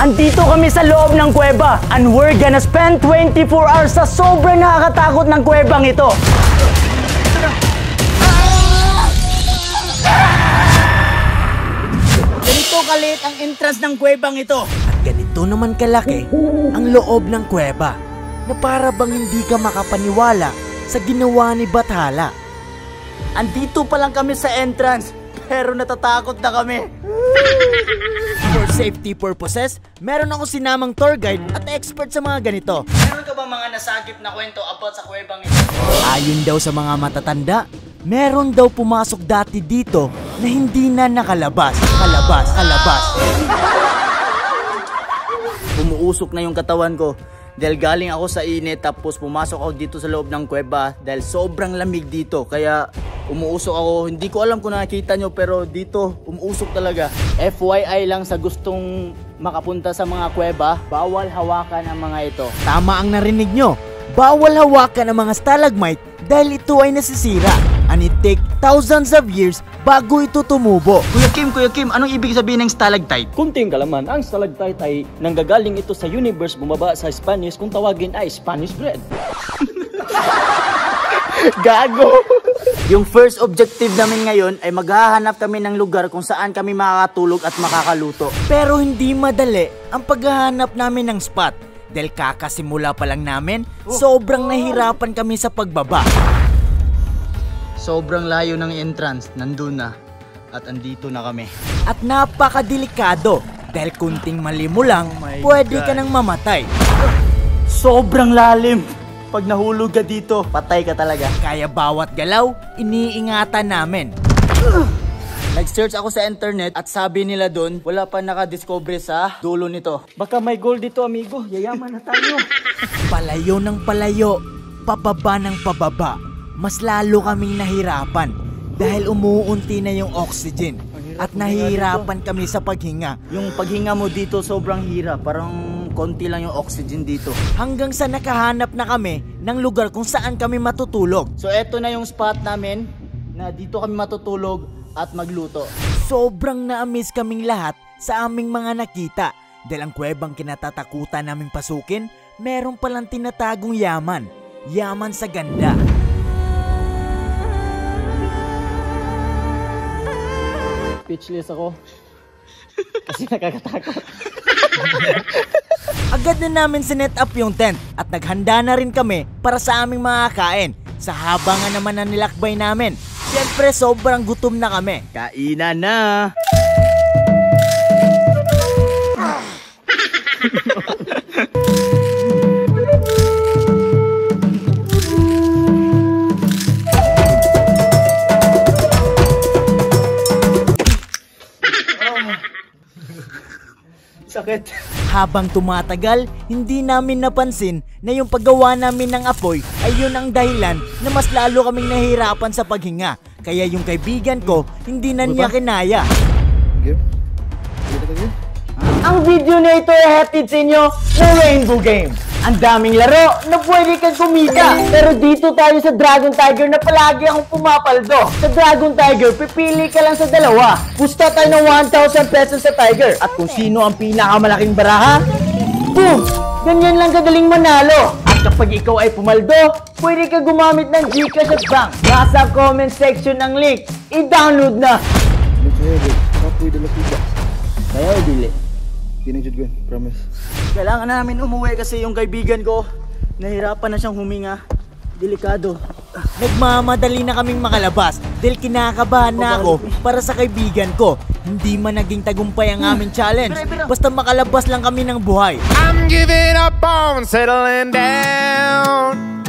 Andito kami sa loob ng kuweba and we're gonna spend 24 hours sa sobrang nakakatakot ng kuwebang ito. Ganito kaliit ang entrance ng kuwebang ito. At ganito naman kalaki ang loob ng kuweba na para bang hindi ka makapaniwala sa ginawa ni Bathala. Andito pa lang kami sa entrance pero natatakot na kami. For safety purposes, meron ako sinamang tour guide at expert sa mga ganito. Meron ka bang mga nasagip na kwento about sa kuwebang ito? Ayon daw sa mga matatanda, meron daw pumasok dati dito na hindi na nakalabas. Kalabas. Umuusok na yung katawan ko dahil galing ako sa init tapos pumasok ako dito sa loob ng kuweba dahil sobrang lamig dito. Kaya umuusok ako. Hindi ko alam kung nakikita nyo pero dito umuusok talaga. FYI lang sa gustong makapunta sa mga kuweba, bawal hawakan ang mga ito. Tama ang narinig nyo. Bawal hawakan ang mga stalagmite dahil ito ay nasisira. And it take thousands of years bago ito tumubo. Kuya Kim, anong ibig sabihin ng stalactite? Kunting kalaman, ang stalactite ay nanggagaling ito sa universe, bumaba sa Spanish, kung tawagin ay Spanish bread. Gago! Yung first objective namin ngayon ay maghahanap kami ng lugar kung saan kami makakatulog at makakaluto. Pero hindi madali ang paghahanap namin ng spot. Dahil kakasimula pa lang namin, sobrang nahirapan kami sa pagbaba. Sobrang layo ng entrance, nandun na. At andito na kami. At napakadelikado dahil kunting mali mo lang, pwede ka nang mamatay. Sobrang lalim. Pag nahulog ka dito, patay ka talaga. Kaya bawat galaw, iniingatan namin. Nag-search ako sa internet at sabi nila doon, wala pa nakadiscover sa dulo nito. Baka may gold dito, amigo. Yayaman na tayo. Palayo ng palayo, pababa ng pababa. Mas lalo kaming nahirapan dahil umuunti na yung oxygen at nahihirapan kami sa paghinga. Yung paghinga mo dito sobrang hirap, parang konti lang yung oxygen dito. Hanggang sa nakahanap na kami ng lugar kung saan kami matutulog. So eto na yung spot namin na dito kami matutulog at magluto. Sobrang na-amaze kaming lahat sa aming mga nakita dahil ang kuwebang kinatatakutan naming pasukin, meron palang tinatagong yaman. Yaman sa ganda. Speechless ako. Kasi nakakatakot. Agad na namin sinet up yung tent at naghanda na rin kami para sa aming mga kain. Sa haba nga naman na nilakbay namin, siyempre sobrang gutom na kami. Kainan na! Sakit. Habang tumatagal, hindi namin napansin na yung paggawa namin ng apoy ay yun ang dahilan na mas lalo kaming nahihirapan sa paghinga. Kaya yung kaibigan ko, hindi na niya kinaya. Ang video na ito ay hatid sa inyo ng Rainbow Games. Ang daming laro na pwede kang kumita. Pero dito tayo sa Dragon Tiger na palagi akong pumapaldo. Sa Dragon Tiger, pipili ka lang sa dalawa. Pusta tayo ng 1,000 pesos sa Tiger. At kung sino ang pinakamalaking baraha, boom! Ganyan lang kadaling manalo. At kapag ikaw ay pumaldo, pwede ka gumamit ng GCash at bank. Nasa comment section ng link. I-download na! Kaya dili. Tinangjud ko, promise. Kailangan na namin umuwi kasi yung kaibigan ko nahirapan na siyang huminga. Delikado. Nagmamadali na kaming makalabas dahil kinakabahan na ako para sa kaibigan ko. Hindi man naging tagumpay ang aming challenge. Basta makalabas lang kami ng buhay. I'm giving up on settling down,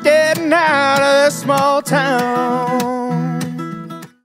getting out of the small town.